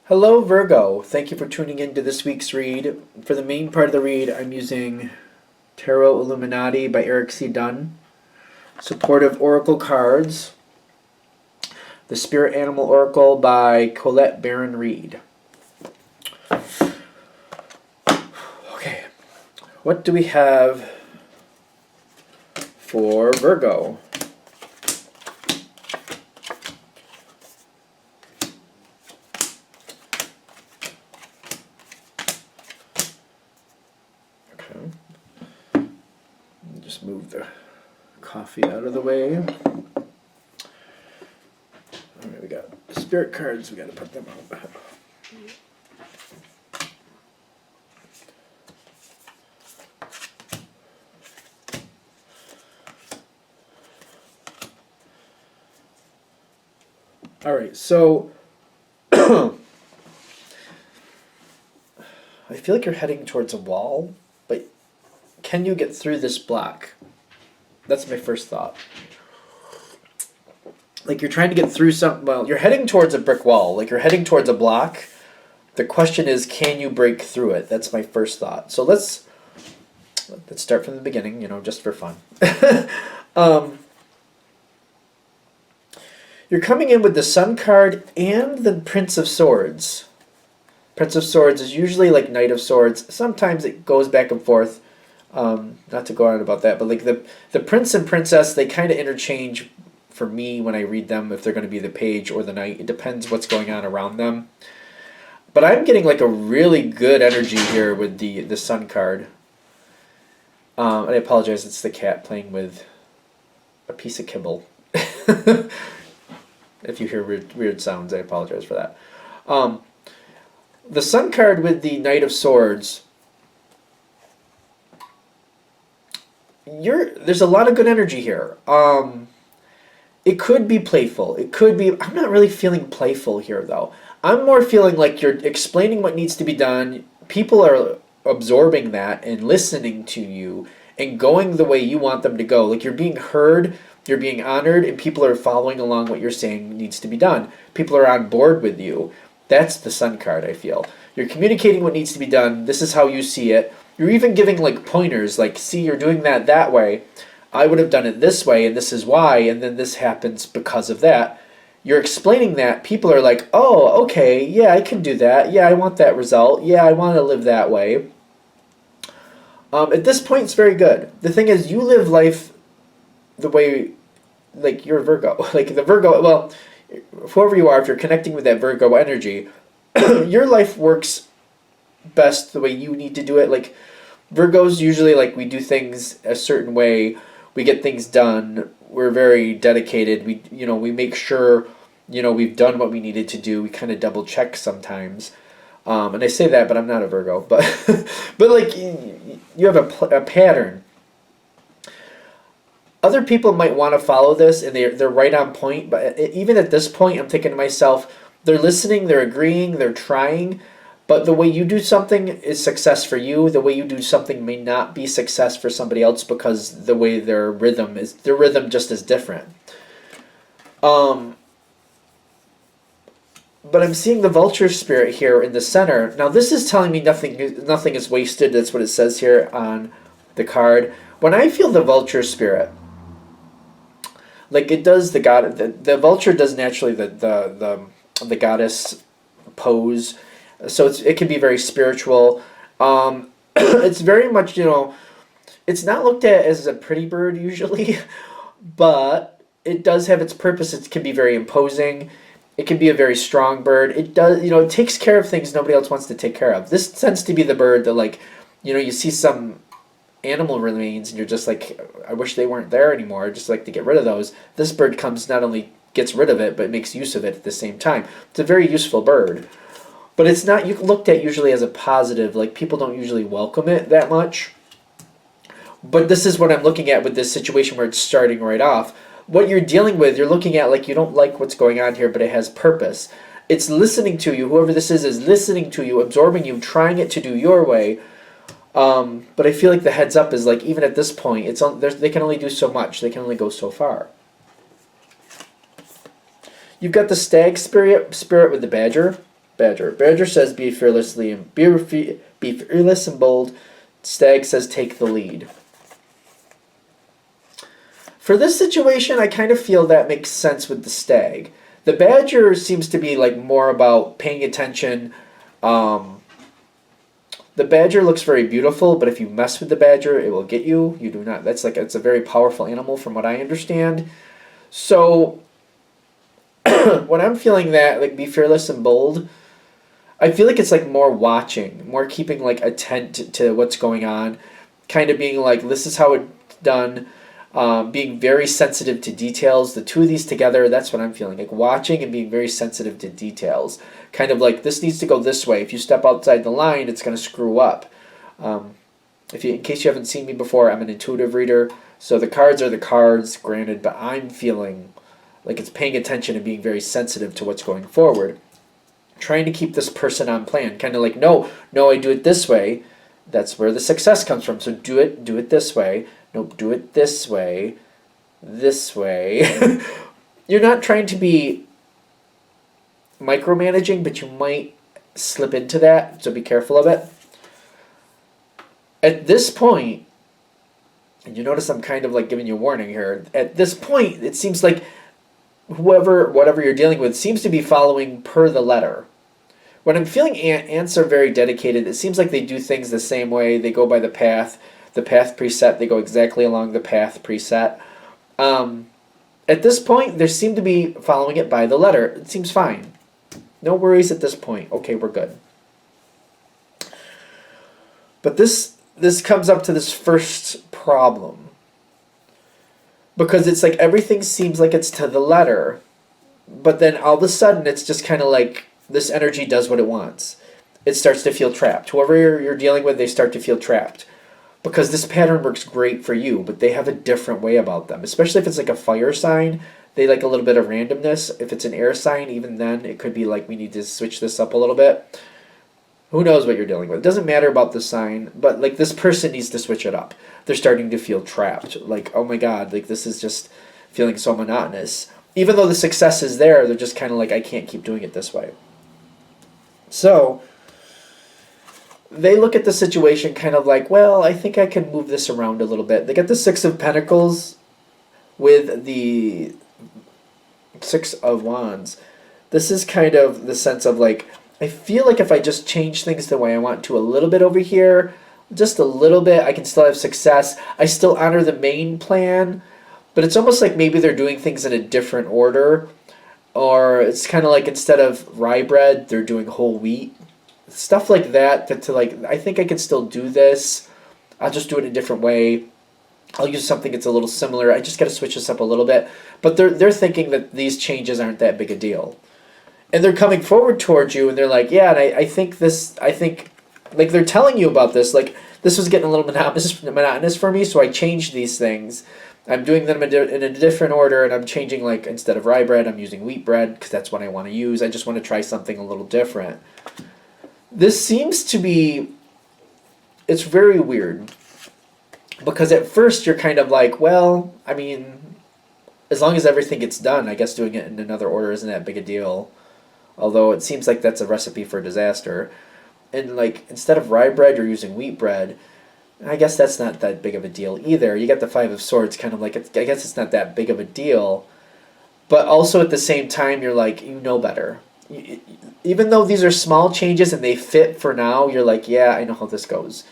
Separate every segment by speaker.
Speaker 1: Hello, Virgo. Thank you for tuning in to this week's read. For the main part of the read, I'm using Tarot Illuminati by Eric C. Dunn, Supportive Oracle Cards, The Spirit Animal Oracle by Colette Baron Reed. Okay, what do we have for Virgo? Just move the coffee out of the way. All right, we got spirit cards. We got to put them out. All right, so I feel like you're heading towards a wall, but can you get through this block? That's my first thought. Like you're trying to get through you're heading towards a brick wall, like you're heading towards a block. The question is, can you break through it? That's my first thought. So let's start from the beginning, just for fun. You're coming in with the Sun card and the Prince of Swords. Prince of Swords is usually like Knight of Swords. Sometimes it goes back and forth. Not to go on about that, but like the Prince and Princess, they kind of interchange for me when I read them, if they're going to be the Page or the Knight. It depends what's going on around them. But I'm getting like a really good energy here with the Sun card. And I apologize, it's the cat playing with a piece of kibble. If you hear weird sounds, I apologize for that. The Sun card with the Knight of Swords, there's a lot of good energy here. It could be playful. It could be... I'm not really feeling playful here, though. I'm more feeling like you're explaining what needs to be done. People are absorbing that and listening to you and going the way you want them to go. Like you're being heard, you're being honored, and people are following along what you're saying needs to be done. People are on board with you. That's the Sun card, I feel. You're communicating what needs to be done. This is how you see it. You're even giving like pointers, like, see, you're doing that way. I would have done it this way, and this is why, and then this happens because of that. You're explaining that. People are like, oh, okay, yeah, I can do that. Yeah, I want that result. Yeah, I want to live that way. At this point, it's very good. The thing is, you live life the way, like, you're a Virgo. Like, the Virgo, well, whoever you are, if you're connecting with that Virgo energy, your life works best the way you need to do it. Like, Virgos usually, like, we do things a certain way. We get things done. We're very dedicated. We make sure, we've done what we needed to do. We kind of double check sometimes. And I say that, but I'm not a Virgo. But but like you have a pattern. Other people might want to follow this, and they're right on point. But even at this point, I'm thinking to myself, they're listening, they're agreeing, they're trying. But the way you do something is success for you. The way you do something may not be success for somebody else because the way their rhythm just is different. But I'm seeing the vulture spirit here in the center. Now this is telling me nothing is wasted. That's what it says here on the card. When I feel the vulture spirit, like it does the vulture does naturally the goddess pose. So it can be very spiritual. It's very much, it's not looked at as a pretty bird usually, but it does have its purpose. It can be very imposing. It can be a very strong bird. It does, it takes care of things nobody else wants to take care of. This tends to be the bird that, like, you see some animal remains and you're just like, I wish they weren't there anymore. I'd just like to get rid of those. This bird comes, not only gets rid of it, but makes use of it at the same time. It's a very useful bird. But it's not looked at usually as a positive. Like, people don't usually welcome it that much. But this is what I'm looking at with this situation where it's starting right off. What you're dealing with, you're looking at like you don't like what's going on here, but it has purpose. It's listening to you. Whoever this is listening to you, absorbing you, trying it to do your way. But I feel like the heads up is like, even at this point, they can only do so much. They can only go so far. You've got the stag spirit with the badger. Badger. Badger says be be fearless and bold. Stag says take the lead. For this situation, I kind of feel that makes sense with the stag. The badger seems to be like more about paying attention. The badger looks very beautiful, but if you mess with the badger, it will get you. You do not. That's like it's a very powerful animal, from what I understand. So when I'm feeling that, like be fearless and bold, I feel like it's like more watching, more keeping like attent to what's going on, kind of being like this is how it's done. Being very sensitive to details. The two of these together, that's what I'm feeling. Like watching and being very sensitive to details. Kind of like this needs to go this way. If you step outside the line, it's going to screw up. In case you haven't seen me before, I'm an intuitive reader. So the cards are the cards, granted, but I'm feeling like it's paying attention and being very sensitive to what's going forward. Trying to keep this person on plan. Kind of like, no, I do it this way. That's where the success comes from. So do it this way. Nope, do it this way. You're not trying to be micromanaging, but you might slip into that, so be careful of it. At this point, and you notice I'm kind of like giving you a warning here, at this point, it seems like whatever you're dealing with seems to be following per the letter. When I'm feeling ants are very dedicated, it seems like they do things the same way. They go by the path preset. They go exactly along the path preset. At this point, they seem to be following it by the letter. It seems fine. No worries at this point. Okay, we're good. But this comes up to this first problem. Because it's like everything seems like it's to the letter. But then all of a sudden, it's just kind of like this energy does what it wants. It starts to feel trapped. Whoever you're dealing with, they start to feel trapped. Because this pattern works great for you, but they have a different way about them. Especially if it's like a fire sign, they like a little bit of randomness. If it's an air sign, even then, it could be like we need to switch this up a little bit. Who knows what you're dealing with. It doesn't matter about the sign, but like this person needs to switch it up. They're starting to feel trapped. Like, oh my God, like this is just feeling so monotonous. Even though the success is there, they're just kind of like, I can't keep doing it this way. So they look at the situation kind of like, well, I think I can move this around a little bit. They get the Six of Pentacles with the Six of Wands. This is kind of the sense of like, I feel like if I just change things the way I want to a little bit over here, just a little bit, I can still have success. I still honor the main plan, but it's almost like maybe they're doing things in a different order. Or it's kind of like instead of rye bread, they're doing whole wheat. Stuff like that to like, I think I can still do this. I'll just do it a different way. I'll use something that's a little similar. I just got to switch this up a little bit. But they're thinking that these changes aren't that big a deal. And they're coming forward towards you and they're like, yeah, and I think like they're telling you about this. Like, this was getting a little monotonous for me, so I changed these things. I'm doing them in a different order, and I'm changing, like, instead of rye bread, I'm using wheat bread because that's what I want to use. I just want to try something a little different. This seems to be, it's very weird. Because at first you're kind of like, well, I mean, as long as everything gets done, I guess doing it in another order isn't that big a deal. Although it seems like that's a recipe for disaster. And like, instead of rye bread, you're using wheat bread. I guess that's not that big of a deal either. You get the Five of Swords, kind of like, I guess it's not that big of a deal. But also at the same time, you're like, you know better. Even though these are small changes and they fit for now, you're like, yeah, I know how this goes.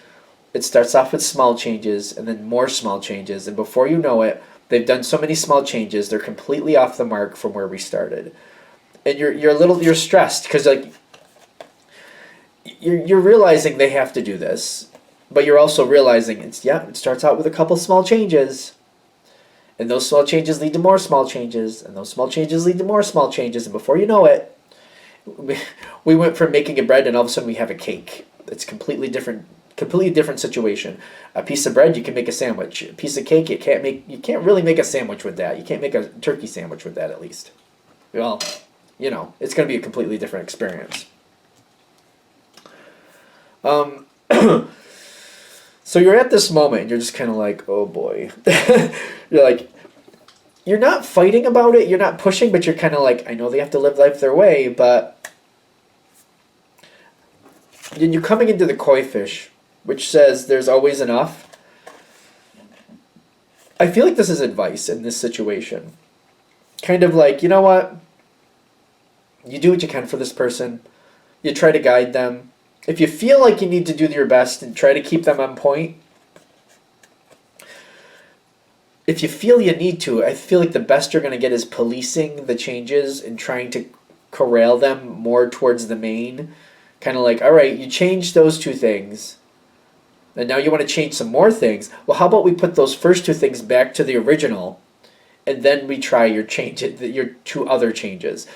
Speaker 1: It starts off with small changes and then more small changes. And before you know it, they've done so many small changes, they're completely off the mark from where we started. And you're stressed because like you're realizing they have to do this, but you're also realizing it starts out with a couple small changes, and those small changes lead to more small changes, and those small changes lead to more small changes, and before you know it, we went from making a bread and all of a sudden we have a cake. It's completely different situation. A piece of bread, you can make a sandwich. A piece of cake, you can't really make a sandwich with that. You can't make a turkey sandwich with that, at least. Well, you know, it's going to be a completely different experience. So you're at this moment, and you're just kind of like, oh boy. You're like, you're not fighting about it, you're not pushing, but you're kind of like, I know they have to live life their way, but And you're coming into the koi fish, which says there's always enough. I feel like this is advice in this situation. Kind of like, you know what? You do what you can for this person. You try to guide them. If you feel like you need to do your best and try to keep them on point, if you feel you need to, I feel like the best you're going to get is policing the changes and trying to corral them more towards the main. Kind of like, all right, you changed those two things, and now you want to change some more things. Well, how about we put those first two things back to the original, and then we try your two other changes.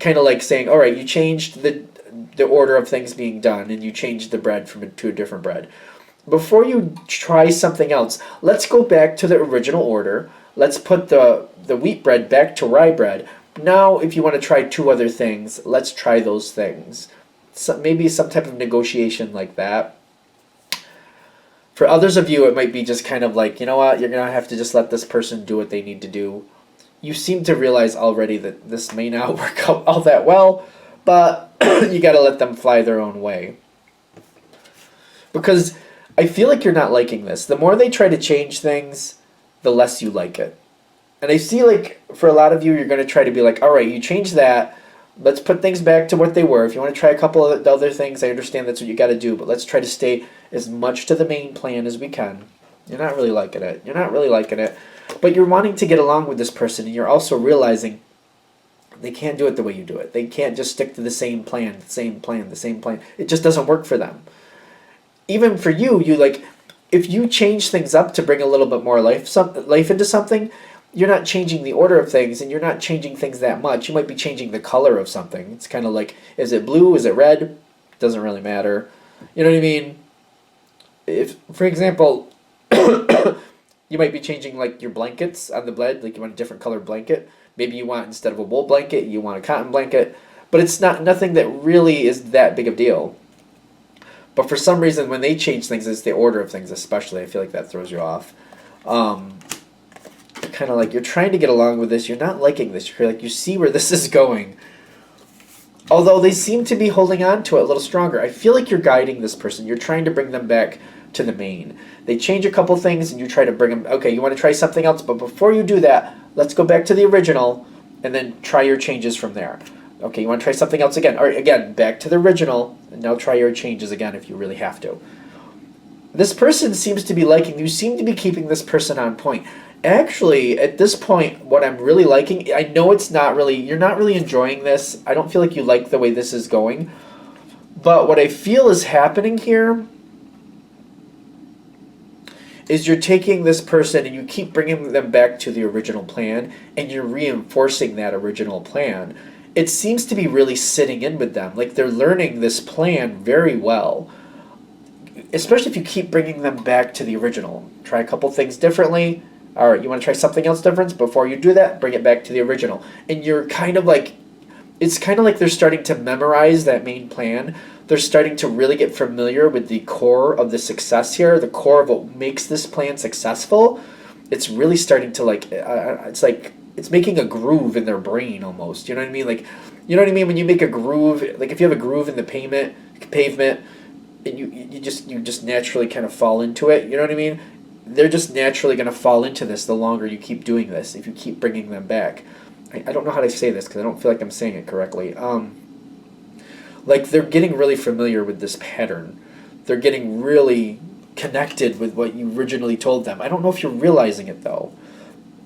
Speaker 1: Kind of like saying, all right, you changed the order of things being done, and you changed the bread to a different bread. Before you try something else, let's go back to the original order. Let's put the wheat bread back to rye bread. Now, if you want to try two other things, let's try those things. Maybe some type of negotiation like that. For others of you, it might be just kind of like, you know what, you're going to have to just let this person do what they need to do. You seem to realize already that this may not work out all that well, but you got to let them fly their own way. Because I feel like you're not liking this. The more they try to change things, the less you like it. And I see like for a lot of you, you're going to try to be like, all right, you changed that. Let's put things back to what they were. If you want to try a couple of other things, I understand that's what you got to do. But let's try to stay as much to the main plan as we can. You're not really liking it. You're not really liking it. But you're wanting to get along with this person. And you're also realizing they can't do it the way you do it. They can't just stick to the same plan, the same plan, the same plan. It just doesn't work for them. Even for you, if you change things up to bring a little bit more life into something, you're not changing the order of things, and you're not changing things that much. You might be changing the color of something. It's kind of like, is it blue? Is it red? Doesn't really matter. You know what I mean? If, for example, you might be changing like your blankets on the bed. Like you want a different colored blanket. Maybe you want, instead of a wool blanket, you want a cotton blanket. But it's nothing that really is that big of a deal. But for some reason, when they change things, it's the order of things especially. I feel like that throws you off. Kind of like you're trying to get along with this. You're not liking this. You're like, you see where this is going. Although they seem to be holding on to it a little stronger. I feel like you're guiding this person. You're trying to bring them back to the main. They change a couple things and you try to bring them, okay, you want to try something else, but before you do that, let's go back to the original and then try your changes from there. Okay, you want to try something else again. All right, again, back to the original, and now try your changes again if you really have to. This person seems to be liking, you seem to be keeping this person on point. Actually, at this point, what I'm really liking, I know it's not really, you're not really enjoying this. I don't feel like you like the way this is going. But what I feel is happening here is you're taking this person and you keep bringing them back to the original plan and you're reinforcing that original plan. It seems to be really sitting in with them. Like they're learning this plan very well. Especially if you keep bringing them back to the original. Try a couple things differently. All right, you want to try something else different? Before you do that, bring it back to the original. And you're kind of like, it's kind of like they're starting to memorize that main plan. They're starting to really get familiar with the core of the success here, the core of what makes this plan successful. It's really starting to it's making a groove in their brain almost. You know what I mean? Like, you know what I mean when you make a groove, like if you have a groove in the pavement, and you just naturally kind of fall into it. You know what I mean? They're just naturally going to fall into this the longer you keep doing this, if you keep bringing them back. I don't know how to say this because I don't feel like I'm saying it correctly. Like they're getting really familiar with this pattern. They're getting really connected with what you originally told them. I don't know if you're realizing it though.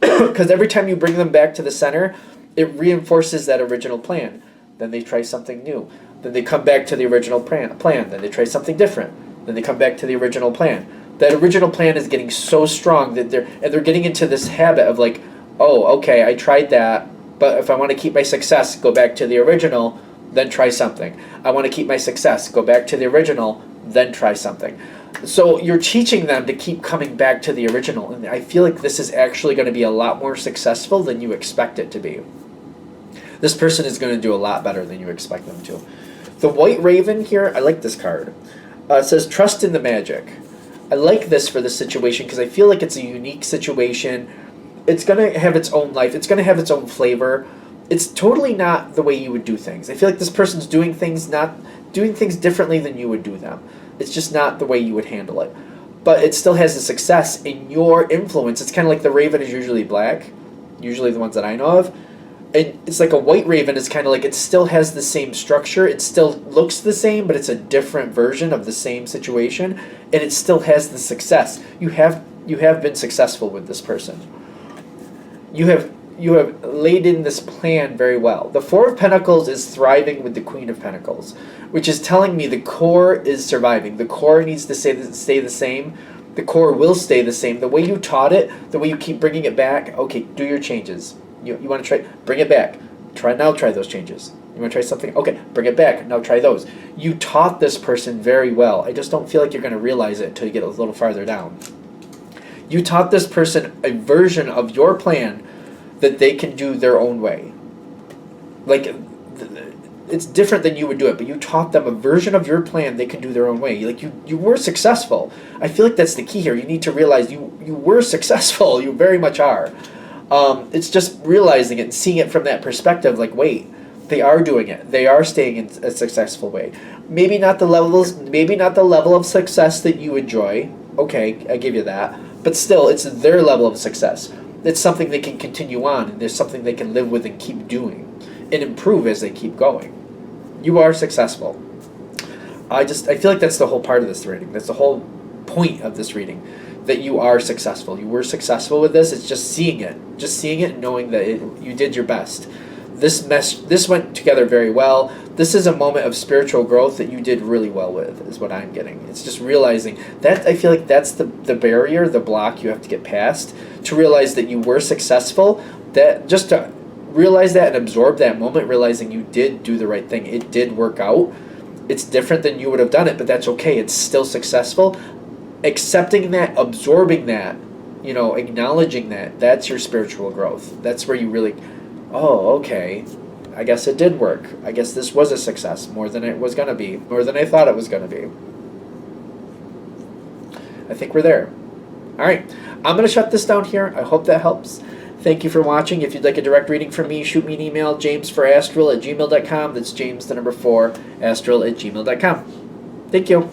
Speaker 1: Because every time you bring them back to the center, it reinforces that original plan. Then they try something new. Then they come back to the original plan. Then they try something different. Then they come back to the original plan. That original plan is getting so strong that they're getting into this habit of like, oh, okay, I tried that, but if I want to keep my success, go back to the original, then try something. I want to keep my success, go back to the original, then try something. So you're teaching them to keep coming back to the original, and I feel like this is actually going to be a lot more successful than you expect it to be. This person is going to do a lot better than you expect them to. The White Raven here, I like this card. It says, trust in the magic. I like this for this situation because I feel like it's a unique situation. It's going to have its own life. It's going to have its own flavor. It's totally not the way you would do things. I feel like this person's doing things not doing things differently than you would do them. It's just not the way you would handle it. But it still has a success in your influence. It's kind of like the raven is usually black, usually the ones that I know of. And it's like a white raven is kind of like it still has the same structure. It still looks the same, but it's a different version of the same situation, and it still has the success. You have been successful with this person. You have laid in this plan very well. The Four of Pentacles is thriving with the Queen of Pentacles, which is telling me the core is surviving. The core needs to stay the same. The core will stay the same. The way you taught it, the way you keep bringing it back, okay, do your changes. You want to try, bring it back. Try those changes. You want to try something? Okay, bring it back. Now try those. You taught this person very well. I just don't feel like you're going to realize it until you get a little farther down. You taught this person a version of your plan that they can do their own way. Like, it's different than you would do it, but you taught them a version of your plan they can do their own way. Like, you were successful. I feel like that's the key here. You need to realize you were successful. You very much are. It's just realizing it and seeing it from that perspective, like, wait, they are doing it. They are staying in a successful way. Maybe not the level of success that you enjoy. Okay, I give you that. But still, it's their level of success. It's something they can continue on, and there's something they can live with and keep doing and improve as they keep going. You are successful. I feel like that's the whole part of this reading. That's the whole point of this reading. That you are successful. You were successful with this. It's just seeing it. Just seeing it and knowing that you did your best. This went together very well. This is a moment of spiritual growth that you did really well with, is what I'm getting. It's just realizing that. I feel like that's the barrier, the block you have to get past to realize that you were successful. That just to realize that and absorb that moment, realizing you did do the right thing. It did work out. It's different than you would have done it, but that's okay. It's still successful. Accepting that, absorbing that, acknowledging that's your spiritual growth. That's where you really, oh, okay, I guess it did work. I guess this was a success, more than it was going to be, more than I thought it was going to be. I think we're there. All right, I'm going to shut this down here. I hope that helps. Thank you for watching. If you'd like a direct reading from me, shoot me an email, jamesforastral@gmail.com. That's James, the number 4, astral@gmail.com. Thank you.